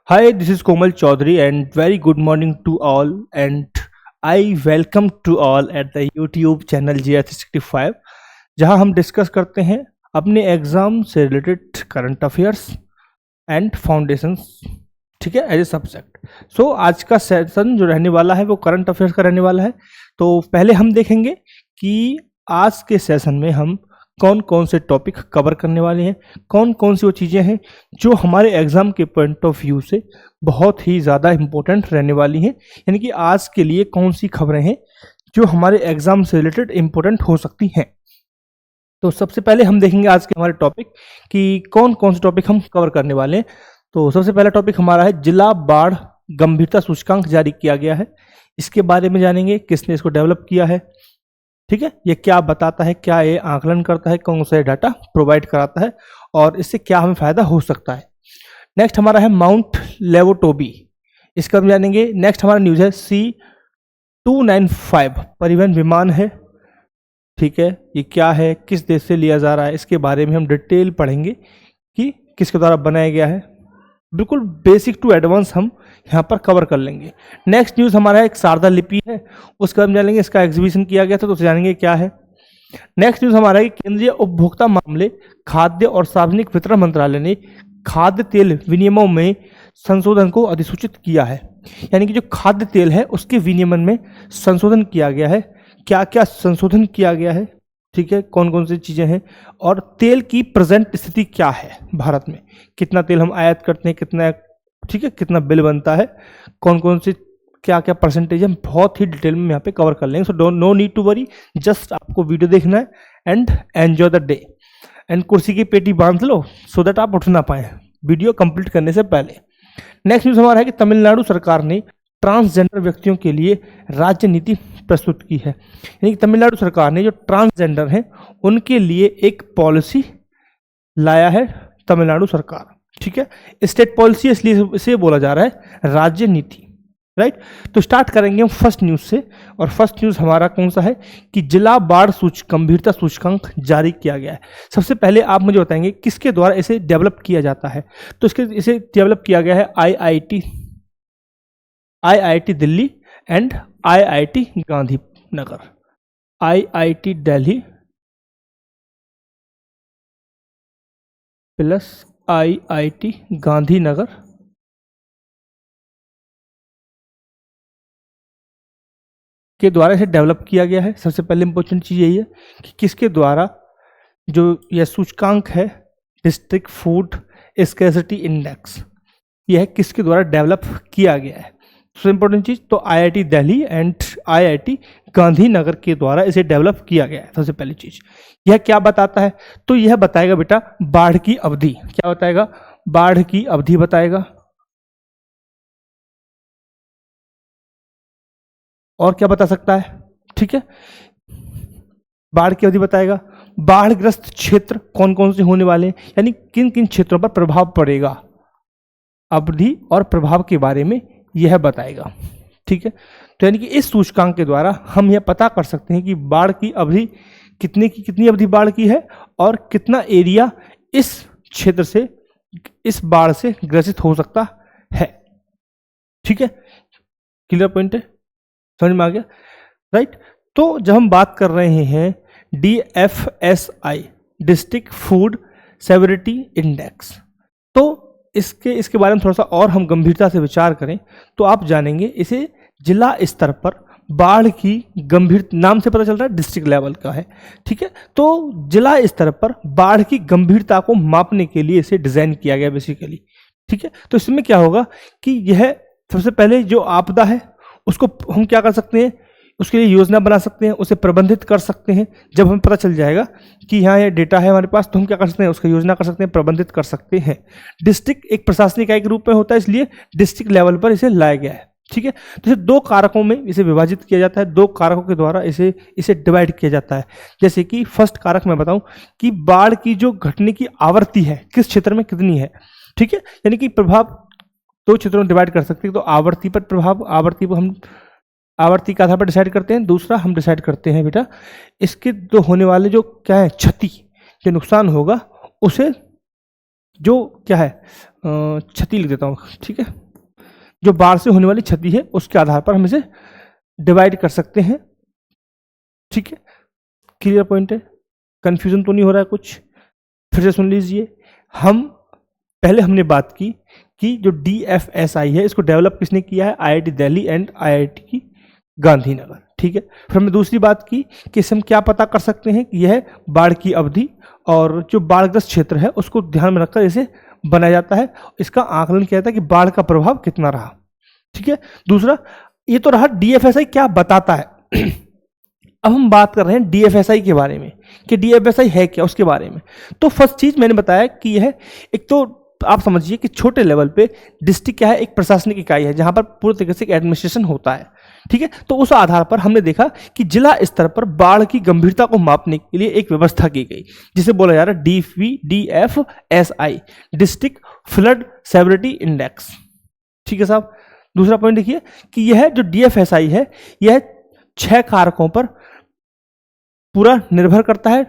Hi, this is Komal Chaudhary, and very good morning to all. And I welcome to all at the YouTube channel GR365, जहां हम discuss करते हैं अपने exam से related current affairs and foundations. ठीक है, as a subject. सो आज का सेशन जो रहने वाला है वो करंट अफेयर्स का रहने वाला है। तो पहले हम देखेंगे कि आज के सेशन में हम कौन कौन से टॉपिक कवर करने वाले हैं, कौन कौन सी वो चीज़ें हैं जो हमारे एग्ज़ाम के पॉइंट ऑफ व्यू से बहुत ही ज़्यादा इम्पोर्टेंट रहने वाली हैं। यानी कि आज के लिए कौन सी खबरें हैं जो हमारे एग्ज़ाम से रिलेटेड इम्पोर्टेंट हो सकती हैं। तो सबसे पहले हम देखेंगे आज के हमारे टॉपिक कि कौन कौन से टॉपिक हम कवर करने वाले हैं। तो सबसे पहला टॉपिक हमारा है जिला बाढ़ गंभीरता सूचकांक जारी किया गया है। इसके बारे में जानेंगे, किसने इसको डेवलप किया है। ठीक है, ये क्या बताता है, क्या ये आकलन करता है, कौन सा डाटा प्रोवाइड कराता है और इससे क्या हमें फायदा हो सकता है। नेक्स्ट हमारा है माउंट लेवोटोबी, इसका हम जानेंगे। नेक्स्ट हमारा न्यूज है C295 परिवहन विमान है। ठीक है, ये क्या है, किस देश से लिया जा रहा है, इसके बारे में हम डिटेल पढ़ेंगे कि किसके द्वारा बनाया गया है। बिल्कुल बेसिक टू एडवांस हम यहाँ पर कवर कर लेंगे। नेक्स्ट न्यूज़ हमारा एक शारदा लिपि है, उसका हम जानेंगे। इसका एग्जीबिशन किया गया था तो उसे जानेंगे क्या है। नेक्स्ट न्यूज़ हमारा है केंद्रीय उपभोक्ता मामले, खाद्य और सार्वजनिक वितरण मंत्रालय ने खाद्य तेल विनियमों में संशोधन को अधिसूचित किया है। यानी कि जो खाद्य तेल है उसके विनियमन में संशोधन किया गया है। क्या क्या संशोधन किया गया है, ठीक है, कौन कौन सी चीज़ें हैं और तेल की प्रेजेंट स्थिति क्या है भारत में, कितना तेल हम आयात करते हैं, कितना, ठीक है, कितना बिल बनता है, कौन कौन सी क्या क्या परसेंटेज हम बहुत ही डिटेल में यहाँ पे कवर कर लेंगे। So don't no need to worry, just आपको वीडियो देखना है and enjoy the day. And कुर्सी की पेटी बांध लो सो दैट आप उठ ना पाए वीडियो कंप्लीट करने से पहले। नेक्स्ट न्यूज़ हमारा है कि तमिलनाडु सरकार ने ट्रांसजेंडर व्यक्तियों के लिए राज्य नीति प्रस्तुत की है। यानी कि तमिलनाडु सरकार ने जो ट्रांसजेंडर हैं उनके लिए एक पॉलिसी लाया है तमिलनाडु सरकार। ठीक है, स्टेट पॉलिसी इसलिए इसे बोला जा रहा है राज्य नीति, राइट। तो स्टार्ट करेंगे हम फर्स्ट न्यूज से, और फर्स्ट न्यूज हमारा कौन सा है कि जिला बाढ़ गंभीरता सूचकांक जारी किया गया है। सबसे पहले आप मुझे बताएंगे किसके द्वारा इसे डेवलप किया जाता है। तो इसे डेवलप किया गया है IIT Delhi and IIT Gandhinagar. IIT Delhi plus IIT Gandhinagar के द्वारा इसे डेवलप किया गया है। सबसे पहले इंपॉर्टेंट चीज़ यही है कि किसके द्वारा जो यह सूचकांक है डिस्ट्रिक्ट फूड स्कैर्सिटी इंडेक्स, यह किसके द्वारा डेवलप किया गया है। सबसे इंपॉर्टेंट चीज़ तो IIT Delhi and IIT Gandhinagar के द्वारा इसे डेवलप किया गया है। सबसे पहली चीज़ यह क्या बताता है, तो यह बताएगा बेटा बाढ़ की अवधि। क्या बताएगा, बाढ़ की अवधि बताएगा। और क्या बता सकता है, ठीक है, बाढ़ की अवधि बताएगा। बाढ़ग्रस्त क्षेत्र कौन कौन से होने वाले हैं, यानी किन किन क्षेत्रों पर प्रभाव पड़ेगा, अवधि और प्रभाव के बारे में यह बताएगा। ठीक है, तो यानी कि इस सूचकांक के द्वारा हम यह पता कर सकते हैं कि बाढ़ की अवधि कितनी अवधि बाढ़ की है और कितना एरिया इस क्षेत्र से, इस बाढ़ से ग्रसित हो सकता है। ठीक है, क्लियर पॉइंट है, समझ में आ गया, राइट। तो जब हम बात कर रहे हैं DFSI district food severity index, तो इसके बारे में थोड़ा सा और हम गंभीरता से विचार करें तो आप जानेंगे इसे जिला स्तर पर बाढ़ की गंभीर, नाम से पता चल रहा है डिस्ट्रिक्ट लेवल का है। ठीक है, तो जिला स्तर पर बाढ़ की गंभीरता को मापने के लिए इसे डिजाइन किया गया बेसिकली। ठीक है, तो इसमें क्या होगा कि यह सबसे पहले जो आपदा है उसको हम क्या कर सकते हैं, उसके लिए योजना बना सकते हैं, उसे प्रबंधित कर सकते हैं। जब हमें पता चल जाएगा कि यहाँ ये डेटा है हमारे पास तो हम क्या कर सकते हैं, उसका योजना कर सकते हैं, प्रबंधित कर सकते हैं। डिस्ट्रिक्ट एक प्रशासनिक इकाई के रूप में होता है, इसलिए डिस्ट्रिक्ट लेवल पर इसे लाया गया है। ठीक है, तो इसे दो कारकों में इसे विभाजित किया जाता है, दो कारकों के द्वारा इसे डिवाइड किया जाता है। जैसे कि फर्स्ट कारक मैं बताऊं कि बाढ़ की जो घटने की आवृत्ति है किस क्षेत्र में कितनी है। ठीक है, यानी कि प्रभाव दो क्षेत्रों में डिवाइड कर सकते हैं। तो आवर्ती पर प्रभाव, आवर्ती पर हम आवर्ती के आधार पर डिसाइड करते हैं। दूसरा हम डिसाइड करते हैं बेटा इसके जो होने वाले जो क्या है क्षति, जो नुकसान होगा उसे जो क्या है क्षति लिख देता हूँ, ठीक है, जो बाढ़ से होने वाली क्षति है उसके आधार पर हम इसे डिवाइड कर सकते हैं, ठीक है। क्लियर पॉइंट है, कंफ्यूजन तो नहीं हो रहा है कुछ? फिर से सुन लीजिए। पहले हमने बात की कि जो DFSI है इसको डेवलप किसने किया है? IIT Delhi and IIT Gandhinagar, ठीक है। फिर हमने दूसरी बात की कि इससे हम क्या पता कर सकते हैं कि यह बाढ़ की अवधि और जो बाढ़ग्रस्त क्षेत्र है उसको ध्यान में रखकर इसे बनाया जाता है। इसका आकलन किया जाता है कि बाढ़ का प्रभाव कितना रहा, ठीक है। दूसरा, ये तो रहा DFSI क्या बताता है। अब हम बात कर रहे हैं DFSI के बारे में कि DFSI है क्या, उसके बारे में। तो फर्स्ट चीज मैंने बताया कि यह एक तो आप समझिए कि छोटे लेवल पे डिस्ट्रिक्ट क्या है, एक प्रशासनिक इकाई है जहां पर पूरी तरीके से एडमिनिस्ट्रेशन होता है, ठीक है। तो उस आधार पर हमने देखा कि जिला स्तर पर बाढ़ की गंभीरता को मापने के लिए एक व्यवस्था की गई जिसे बोला जा रहा है DFSI, district flood severity index, ठीक है साहब। दूसरा पॉइंट देखिए कि यह जो DFSI है यह 6 कारकों पर पूरा निर्भर करता है,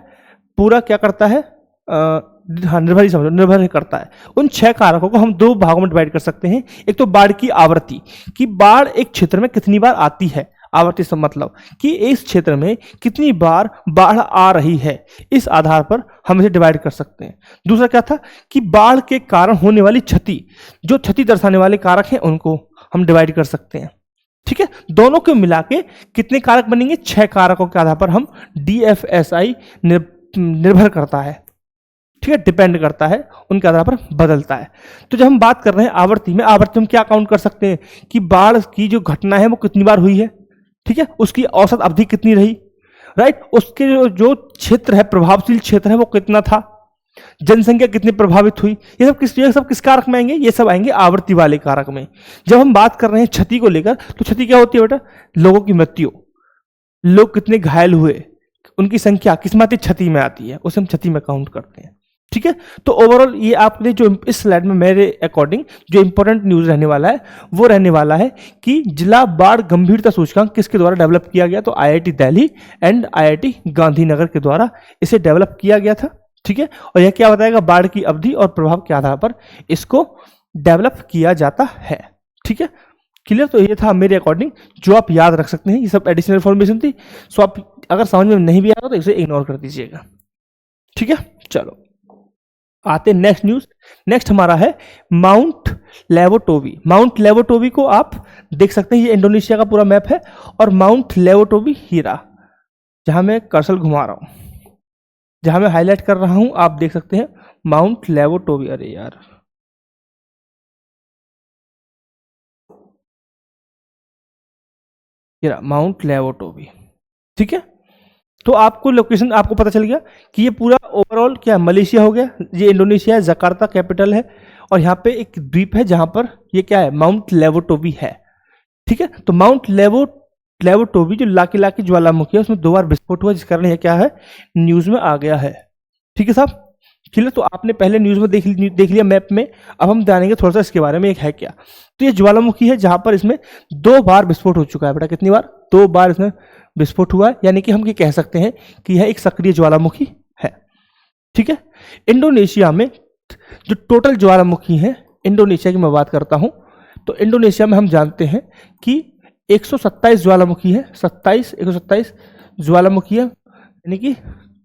पूरा क्या करता है, हाँ निर्भर ही समझो, निर्भर करता है। उन 6 कारकों को हम 2 भागों में डिवाइड कर सकते हैं। एक तो बाढ़ की आवृत्ति, कि बाढ़ एक क्षेत्र में कितनी बार आती है, आवृत्ति से मतलब कि इस क्षेत्र में कितनी बार बाढ़ आ रही है, इस आधार पर हम इसे डिवाइड कर सकते हैं। दूसरा क्या था कि बाढ़ के कारण होने वाली क्षति, जो क्षति दर्शाने वाले कारक हैं उनको हम डिवाइड कर सकते हैं, ठीक है। दोनों को मिला के कितने कारक बनेंगे? 6 कारकों के आधार पर हम DFSI निर्भर करता है, ठीक है, डिपेंड करता है, उनके आधार पर बदलता है। तो जब हम बात कर रहे हैं आवृत्ति में, आवृत्ति हम क्या काउंट कर सकते हैं कि बाढ़ की जो घटना है वो कितनी बार हुई है, ठीक है, उसकी औसत अवधि कितनी रही, राइट, उसके जो क्षेत्र है, प्रभावशील क्षेत्र है वो कितना था, जनसंख्या कितनी प्रभावित हुई, ये सब किस कारक में आएंगे? ये सब आएंगे आवृत्ति वाले कारक में। जब हम बात कर रहे हैं क्षति को लेकर, तो क्षति क्या होती है बेटा? लोगों की मृत्यु, लोग कितने घायल हुए, उनकी संख्या किस मात्रा क्षति में आती है, उसे हम क्षति में काउंट करते हैं, ठीक है। तो ओवरऑल ये आपने जो इस स्लाइड में मेरे अकॉर्डिंग जो इंपॉर्टेंट न्यूज रहने वाला है वो रहने वाला है कि जिला बाढ़ गंभीरता सूचकांक किसके द्वारा डेवलप किया गया? तो IIT Delhi and IIT Gandhinagar के द्वारा इसे डेवलप किया गया था, ठीक है। और यह क्या बताएगा? बाढ़ की अवधि और प्रभाव के आधार पर इसको डेवलप किया जाता है, ठीक है। क्लियर? तो ये था मेरे अकॉर्डिंग जो आप याद रख सकते हैं, ये सब एडिशनल इन्फॉर्मेशन थी। सो आप अगर समझ में नहीं भी आ रहा तो इसे इग्नोर कर दीजिएगा, ठीक है। चलो आते नेक्स्ट न्यूज। नेक्स्ट हमारा है माउंट लेवोटोवी। माउंट लेवोटोवी को आप देख सकते हैं, ये इंडोनेशिया का पूरा मैप है और माउंट लेवोटोवी हीरा, जहां मैं कर्सर घुमा रहा हूं, जहां मैं हाईलाइट कर रहा हूं, आप देख सकते हैं माउंट लेवोटोवी। अरे यार, ये माउंट लेवोटोवी, ठीक है। तो आपको लोकेशन आपको पता चल गया कि ये पूरा ओवरऑल क्या मलेशिया हो गया, ये इंडोनेशिया है, जकार्ता कैपिटल है, और यहाँ पे एक द्वीप है जहां पर ये क्या है, माउंट लेवोटोवी है, ठीक है। तो माउंट लेवोटोवी जो लाकी लाकी ज्वालामुखी है उसमें 2 बार विस्फोट हुआ, जिस कारण ये क्या है, न्यूज में आ गया है, ठीक है साहब। क्लियर? तो आपने पहले न्यूज में देख लिया मैप में, अब हम जानेंगे थोड़ा सा इसके बारे में, एक है क्या। तो ये ज्वालामुखी है जहां पर इसमें 2 बार विस्फोट हो चुका है बेटा। कितनी बार? 2 बार इसमें विस्फोट हुआ है, यानी कि हम ये कह सकते हैं कि यह एक सक्रिय ज्वालामुखी है, ठीक है। इंडोनेशिया में जो टोटल ज्वालामुखी है, इंडोनेशिया की मैं बात करता हूं, तो इंडोनेशिया में हम जानते हैं कि 127 ज्वालामुखी है, 127 ज्वालामुखी है, यानी कि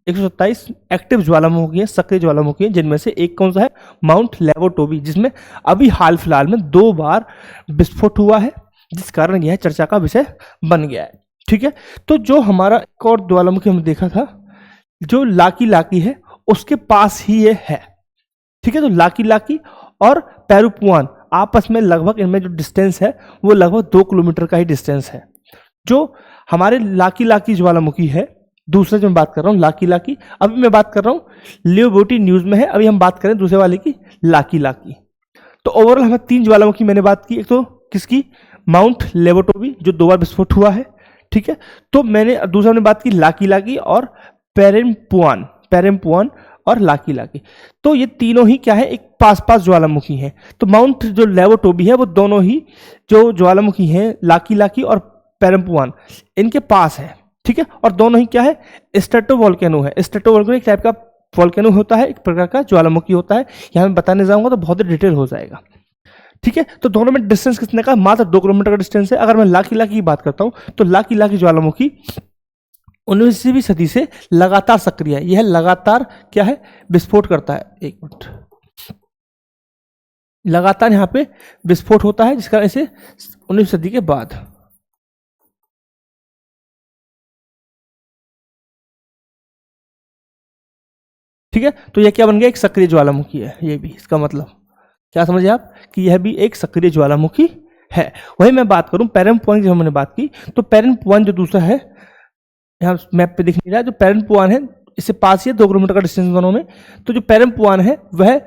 127 एक्टिव ज्वालामुखी है, सक्रिय ज्वालामुखी है, जिनमें से एक कौन सा है, माउंट लेवोटोवी, जिसमें अभी हाल फिलहाल में 2 बार विस्फोट हुआ है, जिस कारण यह चर्चा का विषय बन गया है, ठीक है। तो जो हमारा एक और ज्वालामुखी हमने देखा था जो लाकी लाकी है, उसके पास ही ये है, ठीक है। तो लाकी लाकी और पेरुपुआन आपस में लगभग, इनमें जो डिस्टेंस है वो लगभग 2 किलोमीटर का ही डिस्टेंस है। जो हमारे लाकी लाकी ज्वालामुखी है, दूसरे जो मैं बात कर रहा हूँ लाकी लाकी, अभी मैं बात कर रहा हूँ लियोबोटी न्यूज में है, अभी हम बात करें दूसरे वाले की, लाकी लाकी। तो ओवरऑल हमें 3 ज्वालामुखी मैंने बात की, एक तो किसकी, माउंट लेवोटोवी जो 2 बार विस्फोट हुआ है, ठीक है। तो मैंने दूसरा ने बात की लाकी लाकी और पेरेम्पुआन और लाकी लाकी। तो ये तीनों ही क्या है, एक पास पास ज्वालामुखी हैं। तो माउंट जो लेवोटोवी है वो दोनों ही जो ज्वालामुखी हैं, लाकी लाकी और पेरेम्पुआन, इनके पास है, ठीक है। और दोनों ही क्या है, स्ट्रेटोवोल्केनो है। स्ट्रेटोवोल्केनो एक टाइप का वॉल्केनो होता है, एक प्रकार का ज्वालामुखी होता है। यहाँ मैं बताने जाऊंगा तो बहुत ही डिटेल हो जाएगा। ठीक है, तो दोनों में डिस्टेंस कितने का, मात्र 2 किलोमीटर का डिस्टेंस है। अगर मैं लाकी लाकी की बात करता हूं तो लाकी लाकी ज्वालामुखी 19वीं सदी से लगातार सक्रिय है। यह लगातार क्या है, विस्फोट करता है। एक मिनट, लगातार यहाँ पे विस्फोट होता है, जिस कारण इसे 19वीं सदी के बाद ठीक है, तो यह क्या बन गया, एक सक्रिय ज्वालामुखी है। ये भी इसका मतलब क्या समझे आप कि यह भी एक सक्रिय ज्वालामुखी है। वही मैं बात करूं पेरेंपुआन की, हमने बात की, तो पेरेंपुआन जो दूसरा है, यहाँ मैप पे दिख नहीं रहा है, जो पेरेंपुआन है इससे पास ही है, 2 किलोमीटर का डिस्टेंस दोनों में। तो जो पेरेंपुआन है वह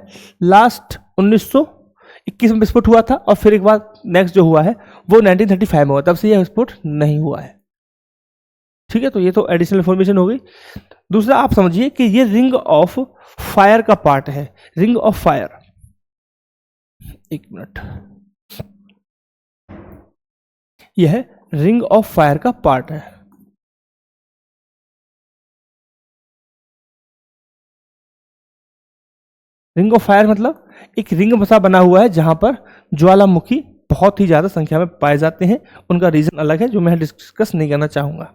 लास्ट 1921 में विस्फोट हुआ था, और फिर एक बार नेक्स्ट जो हुआ है वो 1935 में हुआ, तब से यह विस्फोट नहीं हुआ है। ठीक है, तो ये तो एडिशनल इंफॉर्मेशन हो गई। दूसरा आप समझिए कि ये रिंग ऑफ फायर का पार्ट है। रिंग ऑफ फायर, एक मिनट, यह रिंग ऑफ फायर का पार्ट है। रिंग ऑफ फायर मतलब एक रिंग बसा बना हुआ है जहां पर ज्वालामुखी बहुत ही ज्यादा संख्या में पाए जाते हैं। उनका रीजन अलग है जो मैं डिस्कस नहीं करना चाहूंगा।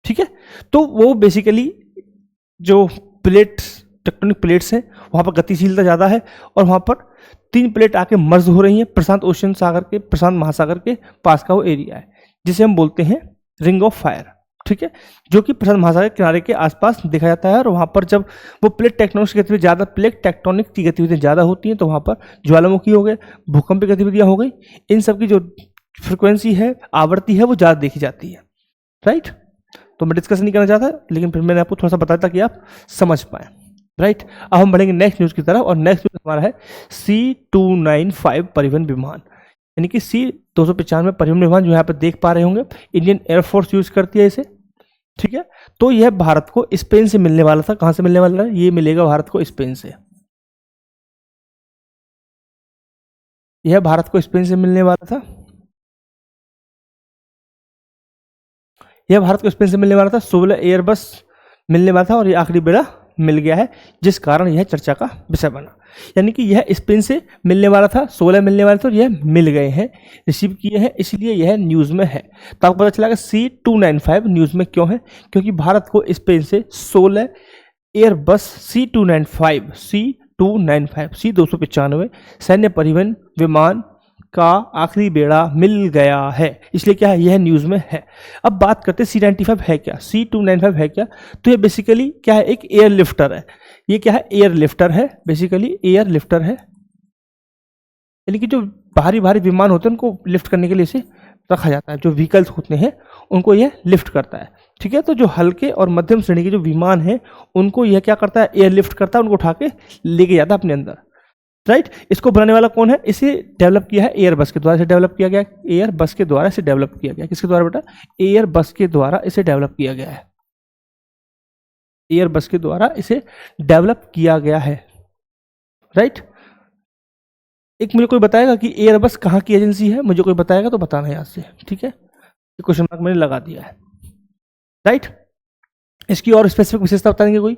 ठीक है, तो वो बेसिकली जो प्लेट्स, टेक्टोनिक प्लेट्स हैं, वहां पर गतिशीलता ज्यादा है, और वहां पर 3 प्लेट आके मर्ज हो रही हैं प्रशांत ओशन सागर के, प्रशांत महासागर के पास का वो एरिया है, जिसे हम बोलते हैं रिंग ऑफ फायर। ठीक है, जो कि प्रशांत महासागर के किनारे के आसपास देखा जाता है। और वहां पर जब वो प्लेट टेक्टोनिक की गतिविधि ज्यादा, प्लेट टेक्टोनिक की गतिविधियां ज्यादा होती हैं, तो वहां पर ज्वालामुखी हो गए, भूकंप की गतिविधियां हो गई, इन सब की जो फ्रिक्वेंसी है, आवृत्ति है, वो ज्यादा देखी जाती है। राइट, तो मैं डिस्कस नहीं करना चाहता, लेकिन फिर मैंने आपको थोड़ा सा बताया ताकि आप समझ पाए। राइट, अब हम बढ़ेंगे नेक्स्ट न्यूज की तरफ, और नेक्स्ट न्यूज हमारा है C295 परिवहन विमान, यानी कि C295 परिवहन विमान, जो यहाँ पे देख पा रहे होंगे, इंडियन एयरफोर्स यूज करती है इसे। ठीक है, तो यह भारत को स्पेन से मिलने वाला था। कहां से मिलने वाला है, ये मिलेगा भारत को स्पेन से। यह भारत को स्पेन से मिलने वाला था, यह भारत को स्पेन से मिलने वाला था। 16 एयरबस मिलने वाला था, और यह आखिरी बेड़ा मिल गया है, जिस कारण यह चर्चा का विषय बना। यानी कि यह स्पेन से मिलने वाला था, 16 मिलने वाले थे, और यह मिल गए हैं, रिसीव किए हैं, इसलिए यह न्यूज में है। तो आपको पता चला कि C295 न्यूज में क्यों है, क्योंकि भारत को स्पेन से 16 एयरबस C295 C295 सैन्य परिवहन विमान का आखिरी बेड़ा मिल गया है, इसलिए क्या है, यह न्यूज में है। अब बात करते हैं C95 है क्या, C295 है क्या। तो ये बेसिकली क्या है, एक एयर लिफ्टर है। ये क्या है, एयर लिफ्टर है, बेसिकली एयर लिफ्टर है, यानी कि जो भारी भारी विमान होते हैं उनको लिफ्ट करने के लिए इसे रखा जाता है। जो व्हीकल्स होते हैं उनको यह लिफ्ट करता है। ठीक है, तो जो हल्के और मध्यम श्रेणी के जो विमान हैं उनको यह क्या करता है, एयर लिफ्ट करता है, उनको उठा के लेके जाता है अपने अंदर। राइट, इसको बनाने वाला कौन है, इसे डेवलप किया है एयरबस के द्वारा, इसे डेवलप किया गया, एयरबस के द्वारा इसे डेवलप किया गया। किसके द्वारा बेटा, एयरबस के द्वारा इसे डेवलप किया गया है। एयरबस के द्वारा इसे डेवलप किया गया है। राइट, एक मुझे कोई बताएगा कि एयरबस कहाँ की एजेंसी है, मुझे कोई बताएगा तो बताना याद से। ठीक है, क्वेश्चन मार्क मैंने लगा दिया है। राइट, इसकी और स्पेसिफिक विशेषता बताएंगे कोई,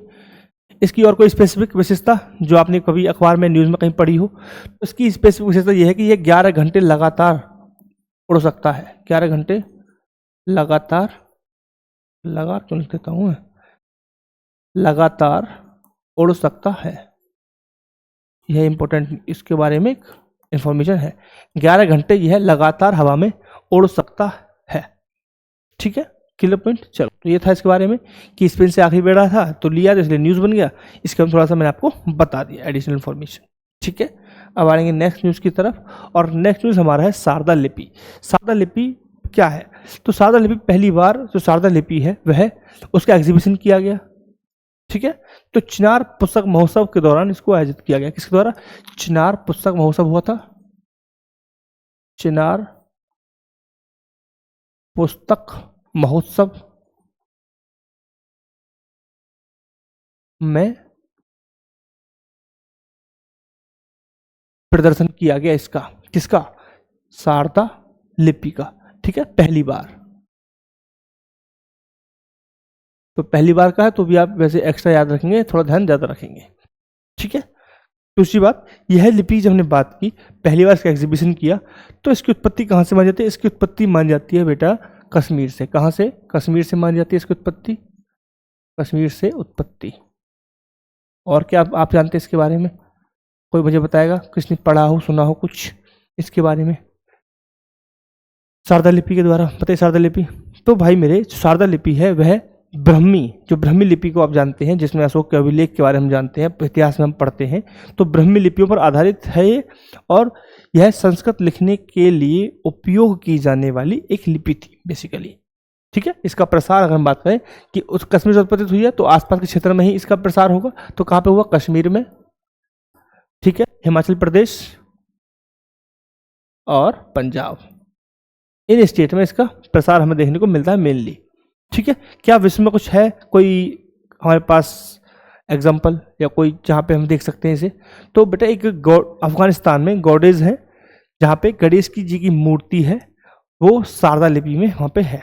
इसकी और कोई स्पेसिफिक विशेषता जो आपने कभी अखबार में, न्यूज में कहीं पढ़ी हो, तो इसकी स्पेसिफिक विशेषता यह है कि यह 11 घंटे लगातार उड़ सकता है। 11 घंटे लगातार, लगा क्यों लिख देता हूं, लगातार उड़ सकता है। यह इंपॉर्टेंट, इसके बारे में एक इंफॉर्मेशन है। 11 घंटे यह लगातार हवा में उड़ सकता है। ठीक है, क्लियर पॉइंट। चलो, तो ये था इसके बारे में कि स्पेन से आखिरी बेड़ा था तो लिया, तो इसलिए न्यूज बन गया। इसके हम थोड़ा सा मैंने आपको बता दिया एडिशनल इन्फॉर्मेशन। ठीक है, अब आएंगे नेक्स्ट न्यूज की तरफ, और नेक्स्ट न्यूज हमारा है शारदा लिपि। शारदा लिपि क्या है, तो शारदा लिपि पहली बार जो शारदा लिपि है वह उसका एग्जीबिशन किया गया। ठीक है, तो चिनार पुस्तक महोत्सव के दौरान इसको आयोजित किया गया। किसके द्वारा, चिनार पुस्तक महोत्सव हुआ था, चिनार पुस्तक महोत्सव में प्रदर्शन किया गया इसका, किसका, शारदा लिपि का। ठीक है, पहली बार। तो पहली बार का है तो भी आप वैसे एक्स्ट्रा याद रखेंगे, थोड़ा ध्यान ज़्यादा रखेंगे, ठीक है। दूसरी बात, यह लिपि जब हमने बात की, पहली बार इसका एग्जीबिशन किया, तो इसकी उत्पत्ति कहाँ से मानी जाती है? इसकी उत्पत्ति मानी जाती है बेटा कश्मीर से। कहाँ से? कश्मीर से मानी जाती है इसकी उत्पत्ति, कश्मीर से उत्पत्ति। और क्या आप जानते हैं इसके बारे में? कोई मुझे बताएगा, किसने पढ़ा हो, सुना हो कुछ इसके बारे में? शारदा लिपि के द्वारा, बताइए शारदा लिपि। तो भाई मेरे, शारदा लिपि है वह ब्रह्मी, जो ब्रह्मी लिपि को आप जानते हैं, जिसमें अशोक के अभिलेख के बारे में हम जानते हैं, इतिहास में हम पढ़ते हैं, तो ब्रह्मी लिपियों पर आधारित है ये, और यह संस्कृत लिखने के लिए उपयोग की जाने वाली एक लिपि थी बेसिकली, ठीक है। इसका प्रसार अगर हम बात करें कि उस कश्मीर से उत्पत्ति हुई है तो आसपास के क्षेत्र में ही इसका प्रसार होगा, तो कहाँ पे हुआ? कश्मीर में, ठीक है, हिमाचल प्रदेश और पंजाब, इन स्टेट में इसका प्रसार हमें देखने को मिलता है मेनली, ठीक है। क्या विश्व में कुछ है कोई हमारे पास एग्जाम्पल या कोई जहाँ पे हम देख सकते हैं इसे? तो बेटा एक अफगानिस्तान में गॉडेज है, जहाँ पे गणेश जी की मूर्ति है, वो शारदा लिपि में वहाँ पे है,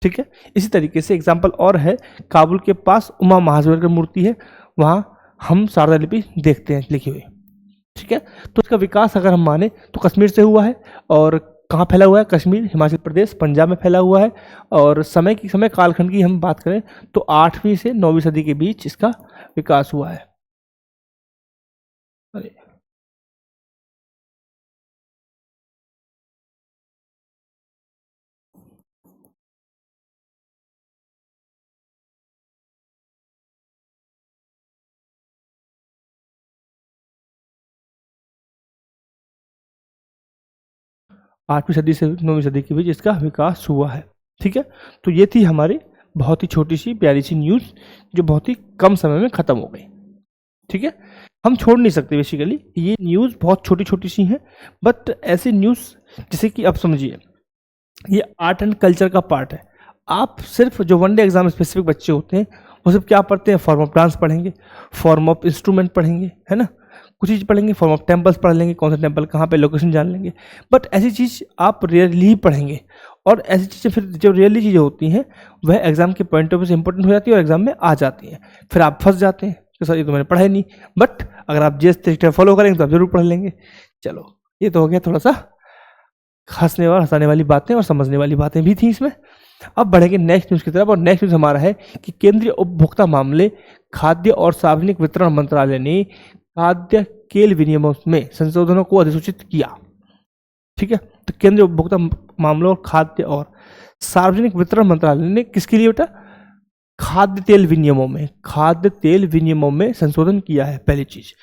ठीक है। इसी तरीके से एग्जाम्पल और है, काबुल के पास उमा महाजेश्वर की मूर्ति है, वहाँ हम शारदा लिपि देखते हैं लिखी हुई, ठीक है। तो इसका विकास अगर हम माने तो कश्मीर से हुआ है, और कहाँ फैला हुआ है? कश्मीर, हिमाचल प्रदेश, पंजाब में फैला हुआ है। और समय कालखंड की हम बात करें तो 8वीं से 9वीं सदी के बीच इसका विकास हुआ है। अरे 8वीं सदी से 9वीं सदी के बीच इसका विकास हुआ है, ठीक है। तो ये थी हमारी बहुत ही छोटी सी प्यारी सी न्यूज़, जो बहुत ही कम समय में ख़त्म हो गई, ठीक है। हम छोड़ नहीं सकते बेसिकली, ये न्यूज़ बहुत छोटी छोटी सी हैं, बट ऐसी न्यूज़ जैसे कि आप समझिए, ये आर्ट एंड कल्चर का पार्ट है। आप सिर्फ जो वनडे एग्जाम स्पेसिफिक बच्चे होते हैं वो सिर्फ क्या पढ़ते हैं? फॉर्म ऑफ डांस पढ़ेंगे, फॉर्म ऑफ इंस्ट्रूमेंट पढ़ेंगे, है ना, कुछ चीज़ पढ़ेंगे, फॉर्म ऑफ टेम्पल्स पढ़ लेंगे, कौन सा टेम्पल कहाँ पे लोकेशन जान लेंगे, बट ऐसी चीज़ आप रेयरली ही पढ़ेंगे। और ऐसी चीज़ें फिर जो रियली चीज़ें होती हैं वह एग्जाम के पॉइंट ऑफ व्यू से इंपॉर्टेंट हो जाती है और एग्जाम में आ जाती हैं, फिर आप फंस जाते हैं कि सर ये तो मैंने पढ़ा ही नहीं। बट अगर आप जिस तरीके फॉलो करेंगे तो आप जरूर पढ़ लेंगे। चलो, ये तो हो गया थोड़ा सा हंसने और हंसाने वाली बातें और समझने वाली बातें भी थी इसमें। अब बढ़ेंगे नेक्स्ट न्यूज़ की तरफ, और नेक्स्ट न्यूज़ हमारा है कि केंद्रीय उपभोक्ता मामले, खाद्य और सार्वजनिक वितरण मंत्रालय ने खाद्य केल विनियमों में संशोधनों को अधिसूचित किया, ठीक है। तो केंद्रीय उपभोक्ता मामलों और खाद्य और सार्वजनिक वितरण मंत्रालय ने किसके लिए बेटा? खाद्य तेल विनियमों में संशोधन किया है, पहली चीज।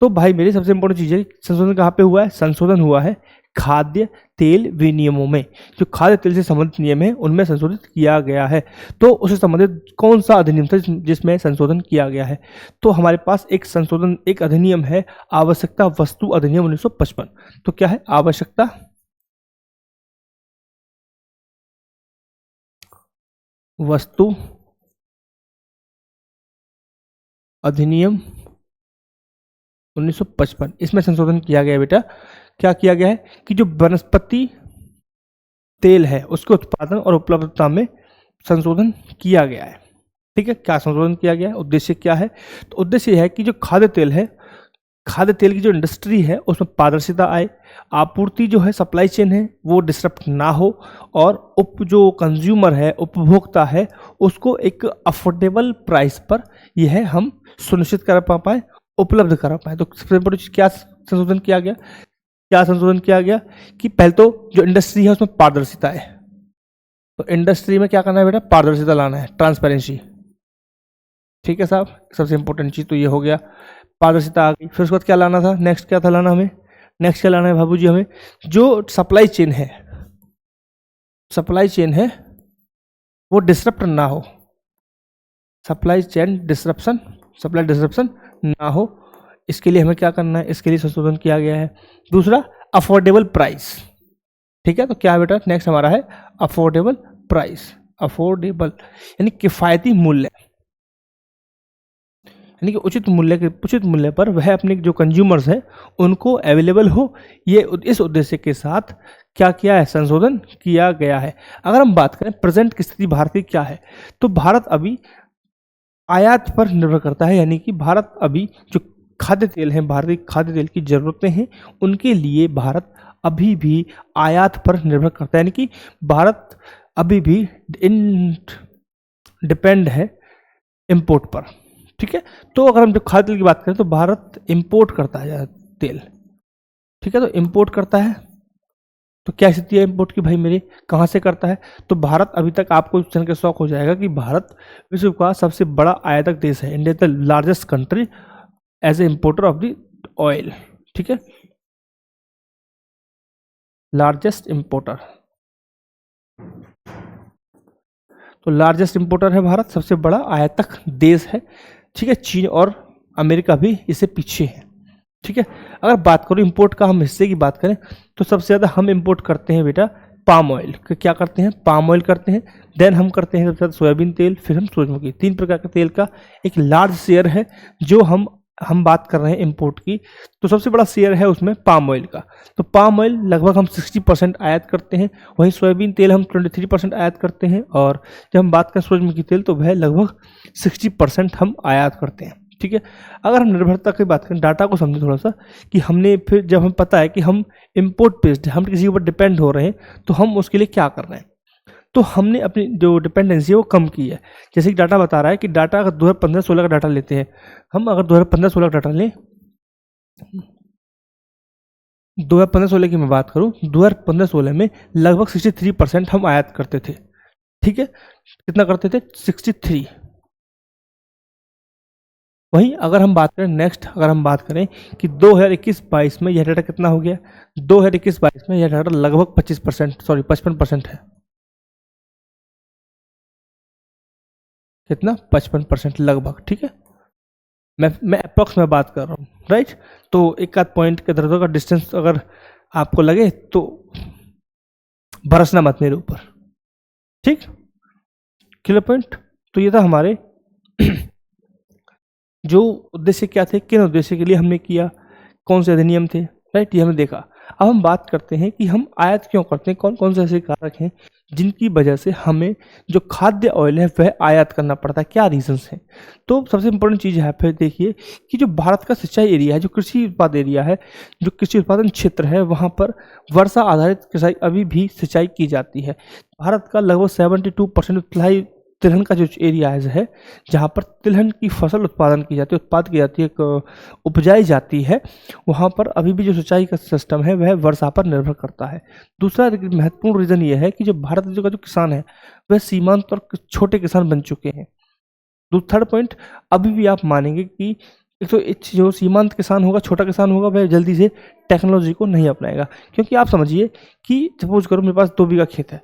तो भाई मेरी सबसे इंपॉर्टेंट चीज है, संशोधन कहाँ पे हुआ है? संशोधन हुआ है खाद्य तेल विनियमों में। जो खाद्य तेल से संबंधित नियम है उनमें संशोधित किया गया है। तो उससे संबंधित कौन सा अधिनियम था जिसमें संशोधन किया गया है? तो हमारे पास एक अधिनियम है, आवश्यकता वस्तु अधिनियम 1955। तो क्या है? आवश्यकता वस्तु अधिनियम 1955, इसमें संशोधन किया गया बेटा। क्या किया गया है कि जो वनस्पति तेल है उसके उत्पादन और उपलब्धता में संशोधन किया गया है, ठीक है। क्या संशोधन किया गया है? उद्देश्य क्या है? तो उद्देश्य यह है कि जो खाद्य तेल है, खाद्य तेल की जो इंडस्ट्री है उसमें पारदर्शिता आए, आपूर्ति जो है सप्लाई चेन है वो डिस्टर्ब ना हो, और जो कंज्यूमर है, उपभोक्ता है, उसको एक अफोर्डेबल प्राइस पर यह हम सुनिश्चित कर पाए, उपलब्ध करा पाए। तो सबसे बड़ी चीज क्या संशोधन किया गया? कि पहले तो जो इंडस्ट्री है उसमें पारदर्शिता है। तो इंडस्ट्री में क्या करना है बेटा? पारदर्शिता लाना है, ट्रांसपेरेंसी, ठीक है साहब। सबसे इंपॉर्टेंट चीज तो ये हो गया, पारदर्शिता आ गई। फिर उसके बाद क्या लाना था? नेक्स्ट क्या था लाना हमें? नेक्स्ट क्या लाना है बाबू जी? हमें जो सप्लाई चेन है वो डिसरप्ट ना हो, सप्लाई डिसरप्शन ना हो, इसके लिए हमें क्या करना है? इसके लिए संशोधन किया गया है। दूसरा, अफोर्डेबल प्राइस, ठीक है। तो क्या है बेटा? नेक्स्ट हमारा है अफोर्डेबल प्राइस, अफोर्डेबल यानी किफायती मूल्य, यानी कि उचित मूल्य पर वह अपने जो कंज्यूमर्स हैं उनको अवेलेबल हो। ये इस उद्देश्य के साथ क्या किया है? संशोधन किया गया है। अगर हम बात करें प्रेजेंट की स्थिति भारत की क्या है, तो भारत अभी आयात पर निर्भर करता है, यानी कि भारत अभी जो खाद्य तेल है, भारतीय खाद्य तेल की ज़रूरतें हैं, उनके लिए भारत अभी भी आयात पर निर्भर करता है, यानी कि भारत अभी भी इन डिपेंड है इंपोर्ट पर। ठीक है, तो अगर हम जो खाद्य तेल की बात करें तो भारत इंपोर्ट करता है तेल। ठीक है, तो इंपोर्ट करता है, तो क्या स्थिति है इंपोर्ट की भाई मेरे, कहाँ से करता है? तो भारत अभी तक आपको जान के शौक हो जाएगा कि भारत विश्व का सबसे बड़ा आयातक देश है। India the largest country as a importer of the oil. ठीक है, लार्जेस्ट इंपोर्टर, तो लार्जेस्ट इंपोर्टर है भारत, सबसे बड़ा आयातक देश है। ठीक है, चीन और अमेरिका भी इससे पीछे है। ठीक है, अगर बात करो इंपोर्ट का, हम हिस्से की बात करें तो सबसे ज़्यादा हम इंपोर्ट करते हैं बेटा पाम ऑयल। क्या करते हैं? पाम ऑयल करते हैं। देन हम करते हैं सबसे ज़्यादा सोयाबीन तेल, फिर हम सूरजमुखी। 3 प्रकार के तेल का एक लार्ज शेयर है जो हम बात कर रहे हैं इंपोर्ट की, तो सबसे बड़ा शेयर है उसमें पाम ऑयल का। तो पाम ऑयल लगभग हम 60% आयात करते हैं, वहीं सोयाबीन तेल हम 23% आयात करते हैं, और जब हम बात करें सूरजमुखी तेल तो वह लगभग 60% हम आयात करते हैं। ठीक है, अगर हम निर्भरता की बात करें, डाटा को समझें थोड़ा सा, कि हमने फिर जब हम पता है कि हम इंपोर्ट बेस्ड, हम किसी के ऊपर डिपेंड हो रहे हैं, तो हम उसके लिए क्या कर रहे हैं, तो हमने अपनी जो डिपेंडेंसी है वो कम की है। जैसे कि डाटा बता रहा है कि डाटा अगर 2015-16 का डाटा लेते हैं, हम अगर 2015-16 का डाटा लें, 2015-16 की मैं बात करूं, 2015-16 में लगभग 63% हम आयात करते थे। ठीक है, कितना करते थे? 63। वहीं अगर हम बात करें नेक्स्ट, अगर हम बात करें कि 2021-22 में यह डाटा कितना हो गया, 2021-22 में यह डाटा लगभग 55% है। कितना? 55% लगभग। ठीक है, मैं अप्रॉक्स में बात कर रहा हूँ, राइट। तो एक आध पॉइंट के दर्दों का डिस्टेंस अगर आपको लगे तो बरसना मत मेरे ऊपर। ठीक, क्लियर पॉइंट। तो ये था हमारे जो उद्देश्य क्या थे, किन उद्देश्य के लिए हमने किया, कौन से अधिनियम थे, राइट, ये हमने देखा। अब हम बात करते हैं कि हम आयात क्यों करते हैं, कौन कौन से ऐसे कारक हैं जिनकी वजह से हमें जो खाद्य ऑयल है वह आयात करना पड़ता है, क्या रीजंस हैं। तो सबसे इंपॉर्टेंट चीज़ यहाँ पे देखिए कि जो भारत का सिंचाई एरिया है, जो कृषि उत्पाद एरिया है, जो कृषि उत्पादन क्षेत्र है, वहाँ पर वर्षा आधारित सिंचाई अभी भी सिंचाई की जाती है। भारत का लगभग 72% तिलहन का जो एरिया है, जहाँ पर तिलहन की फसल उत्पादन की जाती है, उपजाई जाती है, वहाँ पर अभी भी जो सिंचाई का सिस्टम है वह वर्षा पर निर्भर करता है। दूसरा महत्वपूर्ण रीज़न ये है कि जो भारत का जो किसान है वह सीमांत और छोटे किसान बन चुके हैं। थर्ड पॉइंट, अभी भी आप मानेंगे कि एक तो जो सीमांत किसान होगा, छोटा किसान होगा, वह जल्दी से टेक्नोलॉजी को नहीं अपनाएगा। क्योंकि आप समझिए कि सपोज करो मेरे पास 2 बीघा खेत है,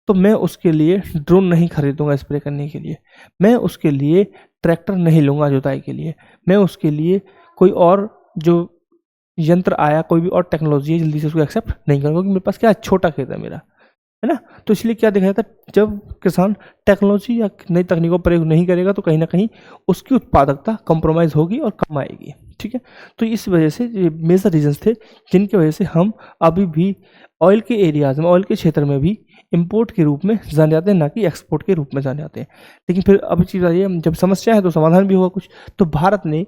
तो मैं उसके लिए ड्रोन नहीं खरीदूंगा स्प्रे करने के लिए, मैं उसके लिए ट्रैक्टर नहीं लूँगा जुताई के लिए, मैं उसके लिए कोई और जो यंत्र आया, कोई भी और टेक्नोलॉजी है, जल्दी से उसको एक्सेप्ट नहीं करूँगा, क्योंकि मेरे पास क्या छोटा खेत है मेरा, है ना। तो इसलिए क्या देखा जाता है, जब किसान टेक्नोलॉजी या नई तकनीकों पर प्रयोग नहीं करेगा तो कहीं ना कहीं उसकी उत्पादकता कंप्रोमाइज़ होगी और कम आएगी। ठीक है, तो इस वजह से ये मेजर रीजंस थे जिनकी वजह से हम अभी भी ऑयल के एरियाज में, ऑयल के क्षेत्र में भी इंपोर्ट के रूप में जाने जाते हैं, ना कि एक्सपोर्ट के रूप में जाने जाते हैं। लेकिन फिर अभी चीज़ आई है, जब समस्या है तो समाधान भी होगा कुछ। तो भारत ने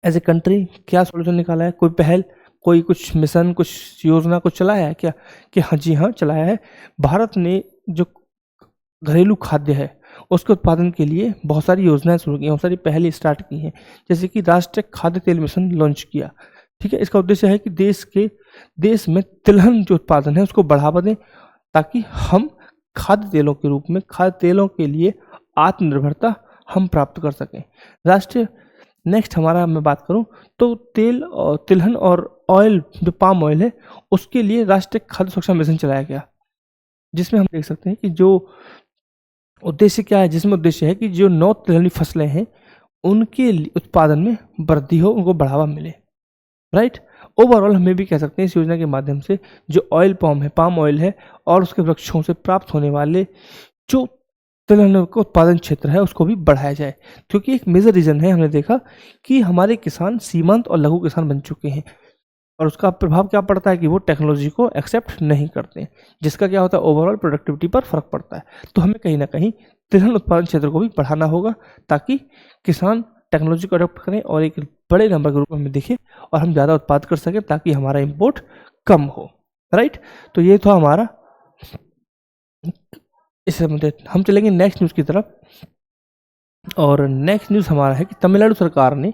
एज ए कंट्री क्या सोल्यूशन निकाला है, कोई पहल, कोई कुछ मिशन, कुछ योजना, कुछ चलाया है क्या? कि हाँ जी हाँ, चलाया है। भारत ने जो घरेलू खाद्य है उसके उत्पादन के लिए बहुत सारी योजनाएं शुरू की हैं, बहुत सारी पहले स्टार्ट की हैं। जैसे कि राष्ट्रीय खाद्य तेल मिशन लॉन्च किया। ठीक है, इसका उद्देश्य है कि देश में तिलहन जो उत्पादन है उसको बढ़ावा दें, ताकि हम खाद्य तेलों के रूप में, खाद्य तेलों के लिए आत्मनिर्भरता हम प्राप्त कर सकें। राष्ट्रीय नेक्स्ट हमारा मैं बात करूं तो तेल और तिलहन और ऑयल, जो पाम ऑयल है, उसके लिए राष्ट्रीय खाद्य सुरक्षा मिशन चलाया गया, जिसमें हम देख सकते हैं कि जो उद्देश्य क्या है, जिसमें उद्देश्य है कि जो नौ तिलहनी फसलें हैं उनके उत्पादन में वृद्धि हो, उनको बढ़ावा मिले, राइट। ओवरऑल हमें भी कह सकते हैं इस योजना के माध्यम से जो ऑयल पाम ऑयल है और उसके वृक्षों से प्राप्त होने वाले जो तिलहन का उत्पादन क्षेत्र है उसको भी बढ़ाया जाए। क्योंकि एक मेजर रीजन है, हमने देखा कि हमारे किसान सीमांत और लघु किसान बन चुके हैं, और उसका प्रभाव क्या पड़ता है कि वो टेक्नोलॉजी को एक्सेप्ट नहीं करते हैं, जिसका क्या होता है, ओवरऑल प्रोडक्टिविटी पर फर्क पड़ता है। तो हमें कहीं ना कहीं तिलहन उत्पादन क्षेत्र को भी बढ़ाना होगा, ताकि किसान टेक्नोलॉजी को अडॉप्ट करें और एक बड़े नंबर के रूप में हमें दिखे और हम ज़्यादा उत्पाद कर सकें, ताकि हमारा इम्पोर्ट कम हो। राइट, तो ये था हमारा। इस संबंधित हम चलेंगे नेक्स्ट न्यूज़ की तरफ, और नेक्स्ट न्यूज़ हमारा है कि तमिलनाडु सरकार ने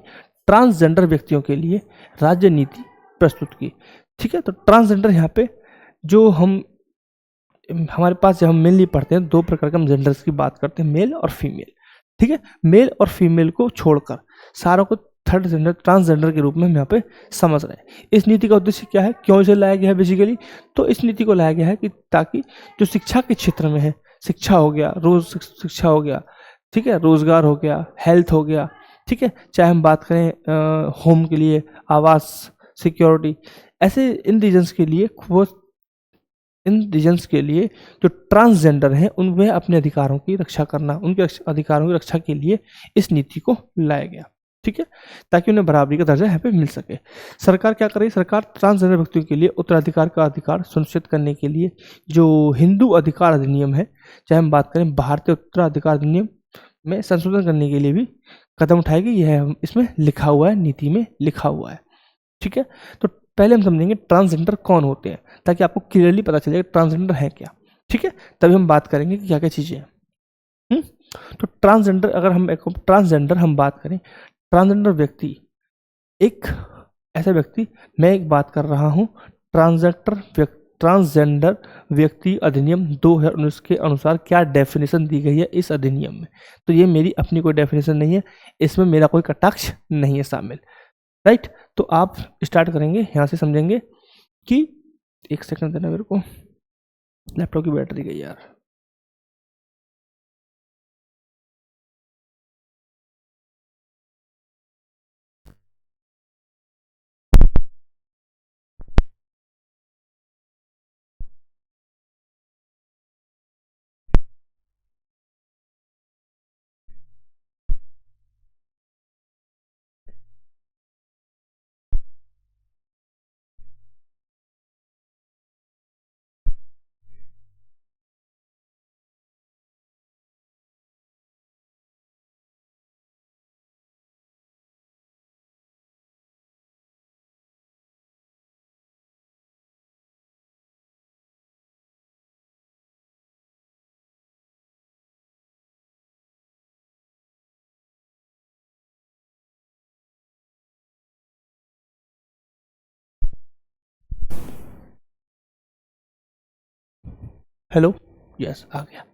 ट्रांसजेंडर व्यक्तियों के लिए राज्य नीति प्रस्तुत की। ठीक है, तो ट्रांसजेंडर यहाँ पे जो हमारे पास जब हम मेनली पढ़ते हैं, दो प्रकार के हम जेंडर्स की बात करते हैं, मेल और फीमेल। ठीक है, मेल और फीमेल को छोड़कर सारों को थर्ड जेंडर, ट्रांसजेंडर के रूप में हम यहाँ पे समझ रहे हैं। इस नीति का उद्देश्य क्या है, क्यों इसे लाया गया है बेसिकली? तो इस नीति को लाया गया है कि ताकि जो शिक्षा के क्षेत्र में है, शिक्षा हो गया, रोज शिक्षा हो गया, ठीक है, रोजगार हो गया, हेल्थ हो गया, ठीक है, चाहे हम बात करें होम के लिए, आवास, सिक्योरिटी, ऐसे इन रीजन्स के लिए जो ट्रांसजेंडर हैं उनमें अपने अधिकारों की रक्षा करना, उनके अधिकारों की रक्षा के लिए इस नीति को लाया गया। ठीक है, ताकि उन्हें बराबरी का दर्जा यहाँ पे मिल सके। सरकार क्या करे, सरकार ट्रांसजेंडर व्यक्तियों के लिए उत्तराधिकार का अधिकार सुनिश्चित करने के लिए जो हिंदू अधिकार अधिनियम है, चाहे हम बात करें भारतीय उत्तराधिकार अधिनियम में संशोधन करने के लिए भी कदम उठाएगी। यह इसमें लिखा हुआ है, नीति में लिखा हुआ है। ठीक है, तो पहले हम समझेंगे ट्रांसजेंडर कौन होते हैं, ताकि आपको क्लियरली पता चलेगा ट्रांसजेंडर है क्या। ठीक है, तभी हम बात करेंगे कि क्या क्या चीज़ें हैं। तो ट्रांसजेंडर, अगर हम ट्रांसजेंडर हम बात करें, ट्रांसजेंडर व्यक्ति एक ऐसा व्यक्ति, मैं एक बात कर रहा हूँ ट्रांसजेंडर व्यक्ति अधिनियम 2019 के अनुसार क्या डेफिनेशन दी गई है इस अधिनियम में। तो ये मेरी अपनी कोई डेफिनेशन नहीं है, इसमें मेरा कोई कटाक्ष नहीं है शामिल। राइट, तो आप स्टार्ट करेंगे यहाँ से, समझेंगे कि एक सेकंड देना मेरे को, लैपटॉप की बैटरी गई यार। हेलो, यस आ गया,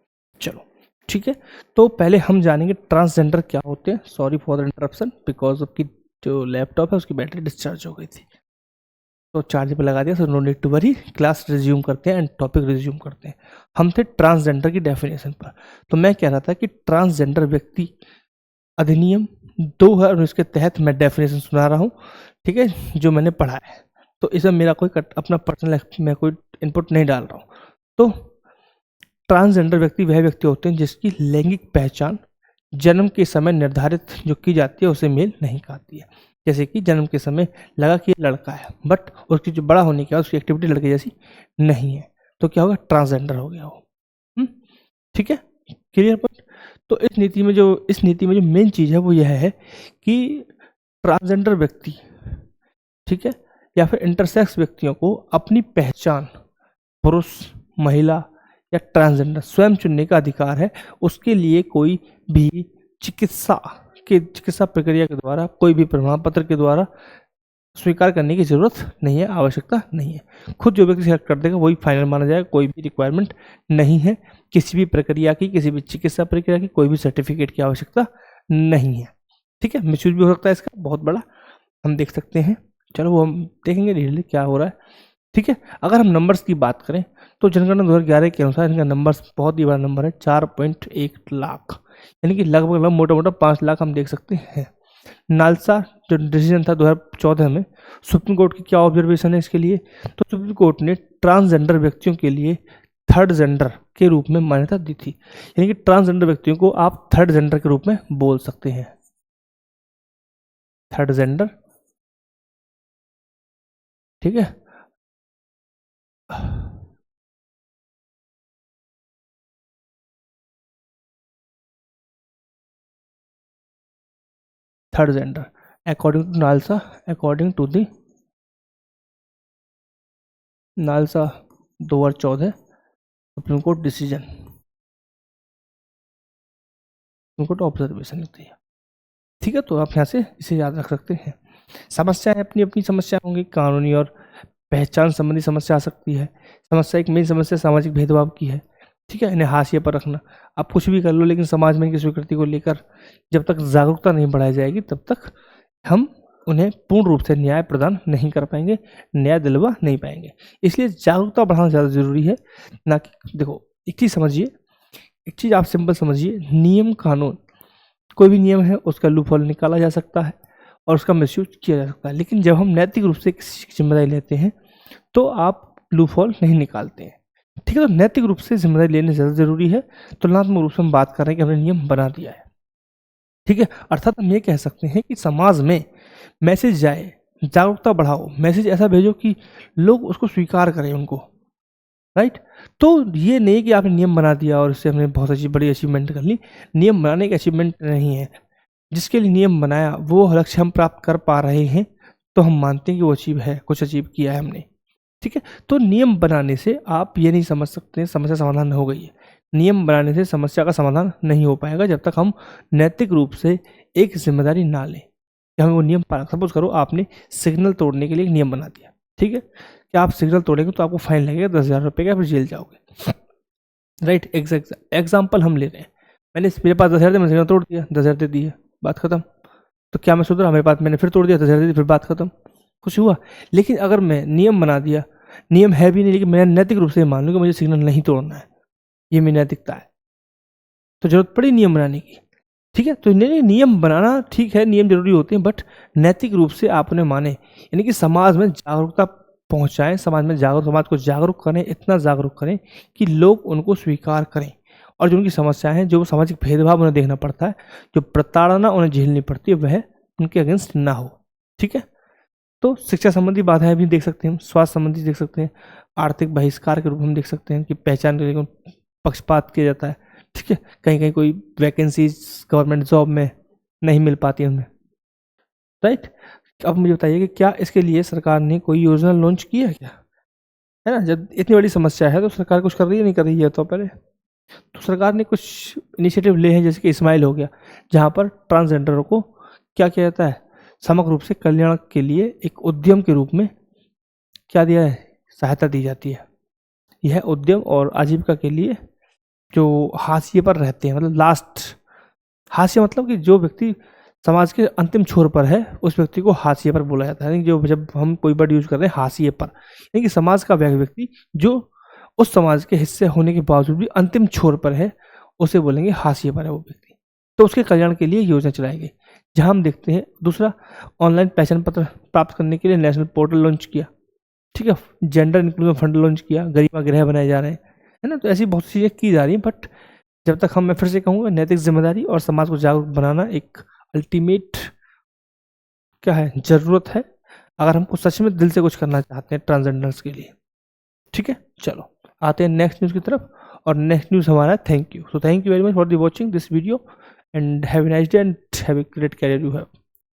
चलो ठीक है। तो पहले हम जानेंगे ट्रांसजेंडर क्या होते हैं। Sorry for the interruption, because of की जो लैपटॉप है उसकी बैटरी डिस्चार्ज हो गई थी, तो चार्ज पे लगा दिया। So no need to worry, class resume करते हैं एंड टॉपिक रिज्यूम करते हैं। हम थे ट्रांसजेंडर की डेफिनेशन पर। तो मैं कह रहा था कि ट्रांसजेंडर व्यक्ति अधिनियम 2019 के तहत मैं डेफिनेशन सुना रहा हूँ, ठीक है, जो मैंने पढ़ा है। तो इसमें मेरा कोई अपना पर्सनल मैं कोई इनपुट नहीं डाल रहा हूँ। तो ट्रांसजेंडर व्यक्ति वह व्यक्ति होते हैं जिसकी लैंगिक पहचान जन्म के समय निर्धारित जो की जाती है उसे मेल नहीं खाती है। जैसे कि जन्म के समय लगा कि ये लड़का है, बट उसकी जो बड़ा होने के बाद उसकी एक्टिविटी लड़के जैसी नहीं है, तो क्या होगा, ट्रांसजेंडर हो गया वो। ठीक है, क्लियर पॉइंट। तो इस नीति में जो मेन चीज़ है वो यह है कि ट्रांसजेंडर व्यक्ति, ठीक है, या फिर इंटरसेक्स व्यक्तियों को अपनी पहचान पुरुष, महिला या ट्रांसजेंडर स्वयं चुनने का अधिकार है। उसके लिए कोई भी चिकित्सा प्रक्रिया के द्वारा, कोई भी प्रमाण पत्र के द्वारा स्वीकार करने की जरूरत नहीं है, आवश्यकता नहीं है। खुद जो व्यक्ति सेलेक्ट कर देगा वही फाइनल माना जाएगा। कोई भी रिक्वायरमेंट नहीं है किसी भी प्रक्रिया की, किसी भी चिकित्सा प्रक्रिया की, कोई भी सर्टिफिकेट की आवश्यकता नहीं है। ठीक है, मिसयूज भी हो सकता है इसका बहुत बड़ा, हम देख सकते हैं। चलो वो हम देखेंगे धीरे क्या हो रहा है। ठीक है, अगर हम नंबर्स की बात करें तो जनगणना 2011 के अनुसार इनका नंबर्स बहुत ही बड़ा नंबर है, 4.1 लाख, यानी कि लगभग मोटा मोटा 5 लाख हम देख सकते हैं। नालसा जो डिसीजन था 2014 में, सुप्रीम कोर्ट की क्या ऑब्जर्वेशन है इसके लिए, तो सुप्रीम कोर्ट ने ट्रांसजेंडर व्यक्तियों के लिए थर्ड जेंडर के रूप में मान्यता दी थी। यानी कि ट्रांसजेंडर व्यक्तियों को आप थर्ड जेंडर के रूप में बोल सकते हैं, थर्ड जेंडर। ठीक है, third gender according to NALSA, according to the NALSA 2014 supreme court decision, supreme court observation होती है। ठीक है, तो आप यहाँ से इसे याद रख सकते हैं। समस्याएं अपनी अपनी समस्या होंगी, कानूनी और पहचान संबंधी समस्या आ सकती है। समस्या एक मेन समस्या सामाजिक भेदभाव की है। ठीक है, इन्हें हाशिए पर रखना। आप कुछ भी कर लो, लेकिन समाज में इनकी स्वीकृति को लेकर जब तक जागरूकता नहीं बढ़ाई जाएगी तब तक हम उन्हें पूर्ण रूप से न्याय प्रदान नहीं कर पाएंगे, न्याय दिलवा नहीं पाएंगे। इसलिए जागरूकता बढ़ाना ज़्यादा जरूरी है, ना कि देखो एक चीज़ समझिए, एक चीज़ आप सिंपल समझिए, नियम कानून, कोई भी नियम है उसका लूपहोल निकाला जा सकता है और उसका मिसयूज किया जा सकता है, लेकिन जब हम नैतिक रूप से किसी की जिम्मेदारी लेते हैं तो आप लूपहोल नहीं निकालते हैं। ठीक है, तो नैतिक रूप से जिम्मेदारी लेने ज़्यादा जरूरी है। तुलनात्मक रूप से हम बात कर रहे हैं कि हमने नियम बना दिया है। ठीक है, अर्थात हम ये कह सकते हैं कि समाज में मैसेज जाए, जागरूकता बढ़ाओ, मैसेज ऐसा भेजो कि लोग उसको स्वीकार करें उनको, राइट। तो ये नहीं कि आपने नियम बना दिया और इससे हमने बहुत अच्छी बड़ी अचीवमेंट कर ली। नियम बनाने की अचीवमेंट नहीं है, जिसके लिए नियम बनाया वो लक्ष्य हम प्राप्त कर पा रहे हैं तो हम मानते हैं कि वो अचीव है, कुछ अचीव किया है हमने। ठीक है, तो नियम बनाने से आप ये नहीं समझ सकते समस्या समाधान हो गई है। नियम बनाने से समस्या का समाधान नहीं हो पाएगा जब तक हम नैतिक रूप से एक जिम्मेदारी ना लें कि हमें वो नियम पालन। सपोज करो आपने सिग्नल तोड़ने के लिए एक नियम बना दिया, ठीक है, कि आप सिग्नल तोड़ेंगे तो आपको फाइन लगेगा 10,000 रुपये का, फिर जेल जाओगे, राइट। एग्जाम्पल हम ले रहे हैं, मेरे पास 10,000 थे, मैंने सिग्नल तोड़ दिया, 10,000 दे दिए, बात खत्म। तो क्या मैं सुधरा? मेरे पास मैंने फिर तोड़ दिया, 10,000 दे दिए, फिर बात खत्म, कुछ हुआ। लेकिन अगर मैं नियम बना दिया, नियम है भी नहीं लेकिन मैं नैतिक रूप से मान लूँ कि मुझे सिग्नल नहीं तोड़ना है, ये मेरी नैतिकता है, तो जरूरत पड़ी नियम बनाने की। ठीक है, तो नियम बनाना ठीक है, नियम जरूरी होते हैं, बट नैतिक रूप से आप उन्हें माने, यानी कि समाज में जागरूकता पहुंचाएं, समाज को जागरूक करें, इतना जागरूक करें कि लोग उनको स्वीकार करें, और जो उनकी समस्याएं हैं, जो सामाजिक भेदभाव उन्हें देखना पड़ता है, जो प्रताड़ना उन्हें झेलनी पड़ती है, वह उनके अगेंस्ट ना हो। ठीक है, तो शिक्षा संबंधी बाधाएं भी देख सकते हैं, स्वास्थ्य संबंधी देख सकते हैं, आर्थिक बहिष्कार के रूप में हम देख सकते हैं कि पहचान के लिए पक्षपात किया जाता है। ठीक है, कहीं कहीं कोई वैकेंसीज गवर्नमेंट जॉब में नहीं मिल पाती उनमें, राइट। अब मुझे बताइए कि क्या इसके लिए सरकार ने कोई योजना लॉन्च की है क्या? है ना, जब इतनी बड़ी समस्या है तो सरकार कुछ कर रही है नहीं कर रही है? तो पहले तो सरकार ने कुछ इनिशिएटिव ले हैं, जैसे कि स्माइल हो गया, जहाँ पर ट्रांसजेंडरों को क्या किया जाता है, समग्र रूप से कल्याण के लिए एक उद्यम के रूप में क्या दिया है, सहायता दी जाती है। यह उद्यम और आजीविका के लिए जो हाशिए पर रहते हैं, मतलब लास्ट हाशिया, मतलब कि जो व्यक्ति समाज के अंतिम छोर पर है उस व्यक्ति को हाशिए पर बोला जाता है। जो जब हम कोई वर्ड यूज कर रहे हैं हाशिए पर, यानी कि समाज का वह व्यक्ति जो उस समाज के हिस्से होने के बावजूद भी अंतिम छोर पर है, उसे बोलेंगे हाशिए पर है वो व्यक्ति। तो उसके कल्याण के लिए योजना चलाई गई, जहां हम देखते हैं। दूसरा, ऑनलाइन पहचान पत्र प्राप्त करने के लिए नेशनल पोर्टल लॉन्च किया। ठीक है, जेंडर इंक्लूजन फंड लॉन्च किया, गरीबा गृह बनाए जा रहे हैं, है ना। तो ऐसी बहुत सी चीज़ें की जा रही हैं, बट जब तक मैं फिर से कहूँगा, नैतिक जिम्मेदारी और समाज को जागरूक बनाना एक अल्टीमेट क्या है, जरूरत है, अगर हमको सच में दिल से कुछ करना चाहते हैं ट्रांसजेंडर्स के लिए। ठीक है, चलो आते हैं नेक्स्ट न्यूज़ की तरफ, और नेक्स्ट न्यूज़ हमारा है thank you. So thank you very much for the watching this video and have a nice day and have a great career you have.